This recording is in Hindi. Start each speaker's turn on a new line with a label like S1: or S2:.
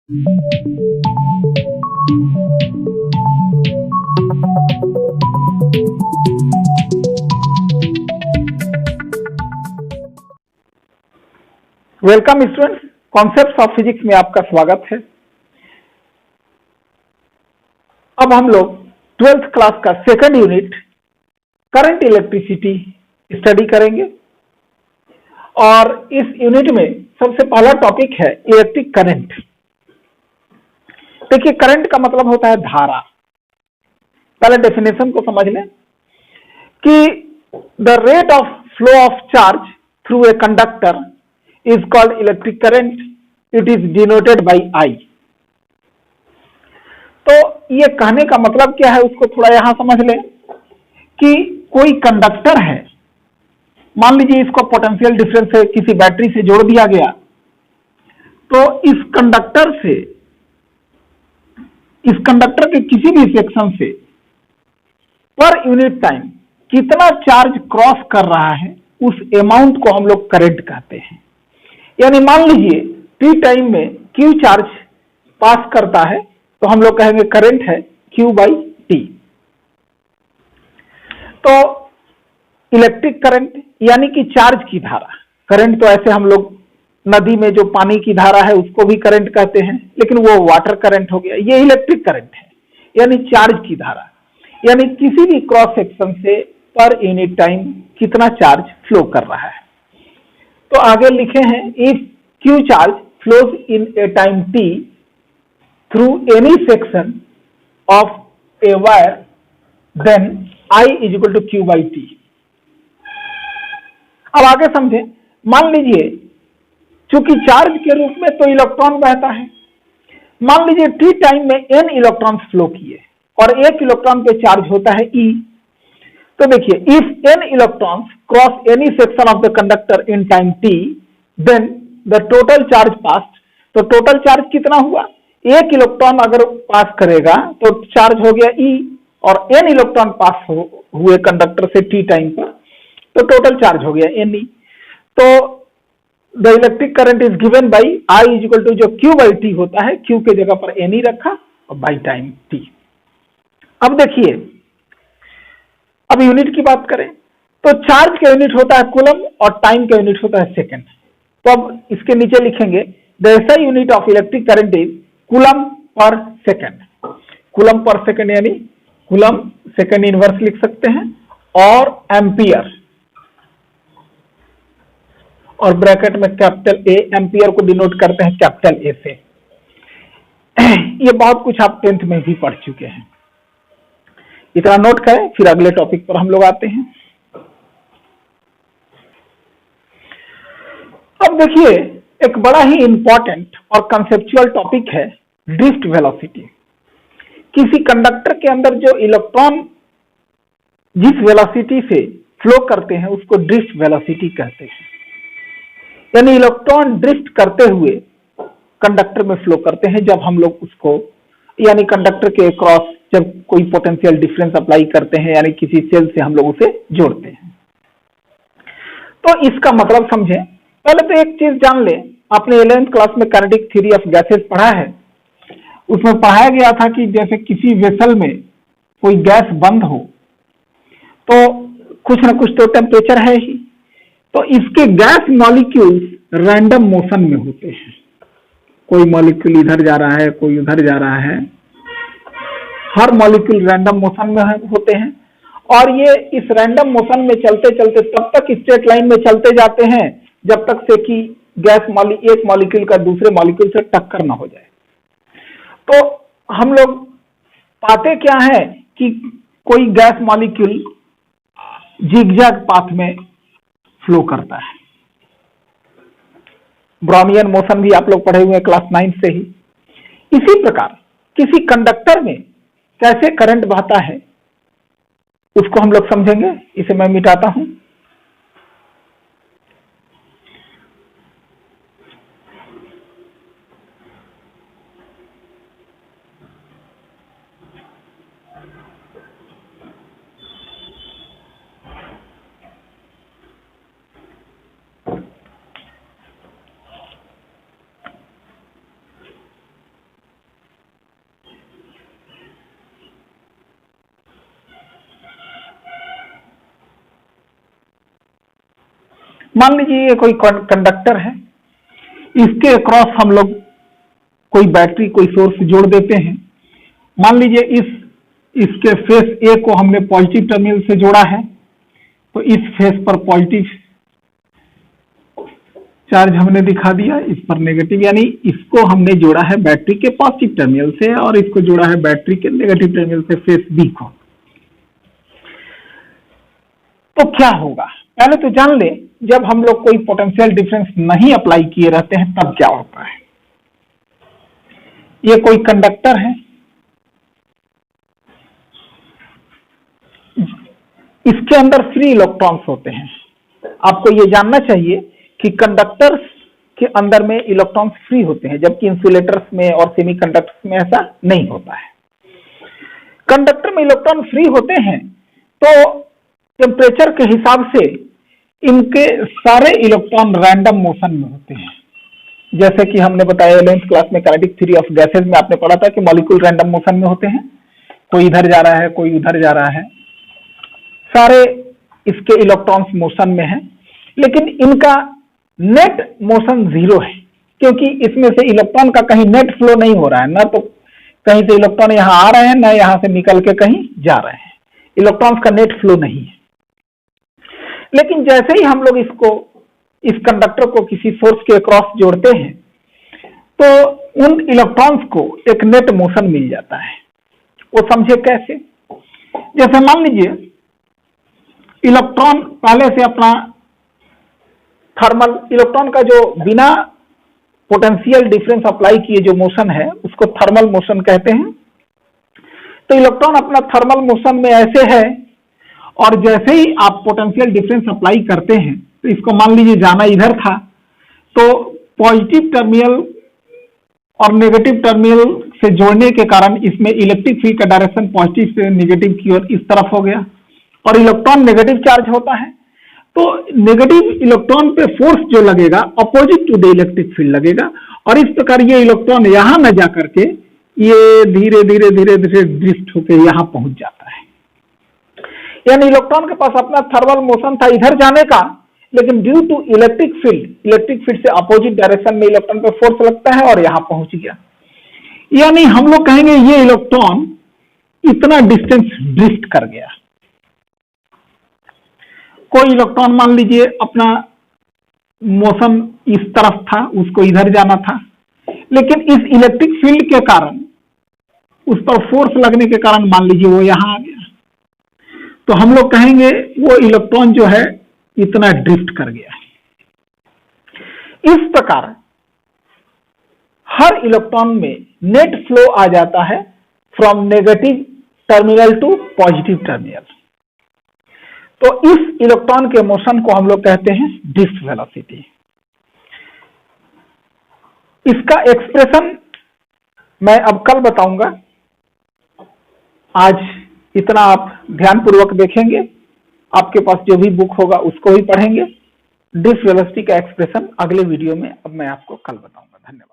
S1: Welcome students, concepts of physics में आपका स्वागत है। अब हम लोग 12th क्लास का second unit current electricity study करेंगे और इस यूनिट में सबसे पहला टॉपिक है इलेक्ट्रिक करंट। देखिए, करंट का मतलब होता है धारा। पहले डेफिनेशन को समझ लें कि the rate of flow of charge through a conductor is called electric current. It is denoted by I. तो ये कहने का मतलब क्या है उसको थोड़ा यहां समझ लें कि कोई कंडक्टर है, मान लीजिए इसको पोटेंशियल डिफरेंस से किसी बैटरी से जोड़ दिया गया, तो इस कंडक्टर के किसी भी सेक्शन से पर यूनिट टाइम कितना चार्ज क्रॉस कर रहा है उस अमाउंट को हम लोग करंट कहते हैं। यानी मान लीजिए टी टाइम में क्यू चार्ज पास करता है तो हम लोग कहेंगे करंट है क्यू बाई टी। तो इलेक्ट्रिक करंट यानी कि चार्ज की धारा। करंट तो ऐसे हम लोग नदी में जो पानी की धारा है उसको भी करंट कहते हैं, लेकिन वो वाटर करंट हो गया। ये इलेक्ट्रिक करंट है यानी चार्ज की धारा, यानी किसी भी क्रॉस सेक्शन से पर यूनिट टाइम कितना चार्ज फ्लो कर रहा है। तो आगे लिखे हैं, if q charge flows in a time t through any section of a wire then I is equal to q by t. अब आगे समझें, मान लीजिए चूंकि चार्ज के रूप में तो इलेक्ट्रॉन बहता है, मान लीजिए टी टाइम में n इलेक्ट्रॉन फ्लो किए और एक इलेक्ट्रॉन पे चार्ज होता है E। तो देखिए, if n electrons cross any section of the conductor in time t then the total charge passed. तो टोटल चार्ज कितना हुआ? एक इलेक्ट्रॉन अगर पास करेगा तो चार्ज हो गया E और n इलेक्ट्रॉन पास हुए कंडक्टर से t टाइम पर तो टोटल चार्ज हो गया Ne। तो the electric current is given by I is equal to जो Q बाई टी होता है, Q के जगह पर Ne रखा और बाई टाइम t। अब देखिए, अब यूनिट की बात करें तो चार्ज का यूनिट होता है कूलम और टाइम का यूनिट होता है सेकंड। तो अब इसके नीचे लिखेंगे the SI unit of electric current is coulomb per second. Coulomb per second यानी कूलम सेकंड इनवर्स लिख सकते हैं और एम्पियर, और ब्रैकेट में कैपिटल ए। एम्पियर को डिनोट करते हैं कैपिटल ए से। ये बहुत कुछ आप 10th में भी पढ़ चुके हैं, इतना नोट करें। फिर अगले टॉपिक पर हम लोग आते हैं। अब देखिए, एक बड़ा ही इंपॉर्टेंट और कंसेप्चुअल टॉपिक है ड्रिफ्ट वेलोसिटी। किसी कंडक्टर के अंदर जो इलेक्ट्रॉन जिस वेलोसिटी से फ्लो करते हैं उसको ड्रिफ्ट वेलोसिटी कहते हैं। यानी इलेक्ट्रॉन ड्रिफ्ट करते हुए कंडक्टर में फ्लो करते हैं जब हम लोग उसको, यानी कंडक्टर के क्रॉस जब कोई पोटेंशियल डिफरेंस अप्लाई करते हैं, यानी किसी सेल से हम लोग उसे जोड़ते हैं। तो इसका मतलब समझें। पहले तो एक चीज जान लें, आपने 11th क्लास में काइनेटिक थ्योरी ऑफ गैसेस पढ़ा है। उसमें पढ़ाया गया था कि जैसे किसी वेसल में कोई गैस बंद हो तो कुछ ना कुछ तो टेम्परेचर है ही, तो इसके गैस मॉलिक्यूल्स रैंडम मोशन में होते हैं। कोई मॉलिक्यूल इधर जा रहा है, कोई उधर जा रहा है, हर मॉलिक्यूल रैंडम मोशन में होते हैं। और ये इस रैंडम मोशन में चलते चलते तब तक स्ट्रेट लाइन में चलते जाते हैं जब तक से कि एक मॉलिक्यूल का दूसरे मॉलिक्यूल से टक्कर ना हो जाए। तो हम लोग पाते क्या है कि कोई गैस मॉलिक्यूल जिगजैग पाथ में फ्लो करता है। ब्राउनियन मोशन भी आप लोग पढ़े हुए हैं क्लास 9 से ही। इसी प्रकार किसी कंडक्टर में कैसे करंट बहता है उसको हम लोग समझेंगे। इसे मैं मिटाता हूं। मान लीजिए ये कोई कंडक्टर है, इसके अक्रॉस हम लोग कोई बैटरी, कोई सोर्स जोड़ देते हैं। मान लीजिए इसके फेस ए को हमने पॉजिटिव टर्मिनल से जोड़ा है, तो इस फेस पर पॉजिटिव चार्ज हमने दिखा दिया, इस पर नेगेटिव, यानी इसको हमने जोड़ा है बैटरी के पॉजिटिव टर्मिनल से और इसको जोड़ा है बैटरी के नेगेटिव टर्मिनल से, फेस बी को। तो क्या होगा, पहले तो जान ले, जब हम लोग कोई पोटेंशियल डिफरेंस नहीं अप्लाई किए रहते हैं तब क्या होता है। ये कोई कंडक्टर है, इसके अंदर फ्री इलेक्ट्रॉन्स होते हैं। आपको ये जानना चाहिए कि कंडक्टर्स के अंदर में इलेक्ट्रॉन्स फ्री होते हैं, जबकि इंसुलेटर्स में और सेमीकंडक्टर्स में ऐसा नहीं होता है। कंडक्टर में इलेक्ट्रॉन फ्री होते हैं तो टेम्परेचर के हिसाब से इनके सारे इलेक्ट्रॉन रैंडम मोशन में होते हैं। जैसे कि हमने बताया 11th क्लास में काइनेटिक थ्योरी ऑफ गैसेज में आपने पढ़ा था कि मॉलिक्यूल रैंडम मोशन में होते हैं, कोई इधर जा रहा है, कोई उधर जा रहा है, सारे इसके इलेक्ट्रॉन्स मोशन में हैं, लेकिन इनका नेट मोशन 0 है, क्योंकि इसमें से इलेक्ट्रॉन का कहीं नेट फ्लो नहीं हो रहा है, ना तो कहीं से इलेक्ट्रॉन यहां आ रहे हैं, ना यहां से निकल के कहीं जा रहे हैं, इलेक्ट्रॉन्स का नेट फ्लो नहीं है। लेकिन जैसे ही हम लोग इस कंडक्टर को किसी सोर्स के अक्रॉस जोड़ते हैं तो उन इलेक्ट्रॉन्स को एक नेट मोशन मिल जाता है। वो समझे कैसे? जैसे मान लीजिए इलेक्ट्रॉन पहले से अपना थर्मल, इलेक्ट्रॉन का जो बिना पोटेंशियल डिफरेंस अप्लाई किए जो मोशन है उसको थर्मल मोशन कहते हैं। तो इलेक्ट्रॉन अपना थर्मल मोशन में ऐसे है, और जैसे ही आप पोटेंशियल डिफरेंस अप्लाई करते हैं तो इसको मान लीजिए जाना इधर था, तो पॉजिटिव टर्मिनल और नेगेटिव टर्मिनल से जोड़ने के कारण इसमें इलेक्ट्रिक फील्ड का डायरेक्शन पॉजिटिव से नेगेटिव की ओर इस तरफ हो गया, और इलेक्ट्रॉन नेगेटिव चार्ज होता है, तो नेगेटिव इलेक्ट्रॉन पे फोर्स जो लगेगा opposite to the electric field लगेगा, और इस प्रकार ये इलेक्ट्रॉन यहां न जा करके ये धीरे धीरे धीरे धीरे ड्रिफ्ट होकर यहां पहुंच जाता है। यानी इलेक्ट्रॉन के पास अपना थर्मल मोशन था इधर जाने का, लेकिन ड्यू टू इलेक्ट्रिक फील्ड से अपोजिट डायरेक्शन में इलेक्ट्रॉन पे फोर्स लगता है और यहां पहुंच गया। यानी हम लोग कहेंगे ये इलेक्ट्रॉन इतना डिस्टेंस ड्रिफ्ट कर गया। कोई इलेक्ट्रॉन मान लीजिए अपना मोशन इस तरफ था, उसको इधर जाना था, लेकिन इस इलेक्ट्रिक फील्ड के कारण, उस पर फोर्स लगने के कारण मान लीजिए वो यहां आ गया, तो हम लोग कहेंगे वो इलेक्ट्रॉन जो है इतना ड्रिफ्ट कर गया। इस प्रकार हर इलेक्ट्रॉन में नेट फ्लो आ जाता है from negative terminal to positive terminal. तो इस इलेक्ट्रॉन के मोशन को हम लोग कहते हैं ड्रिफ्ट वेलोसिटी। इसका एक्सप्रेशन मैं अब कल बताऊंगा, आज इतना आप ध्यानपूर्वक देखेंगे, आपके पास जो भी बुक होगा उसको ही पढ़ेंगे। ड्रिफ्ट वेलोसिटी का एक्सप्रेशन अगले वीडियो में अब मैं आपको कल बताऊंगा। धन्यवाद।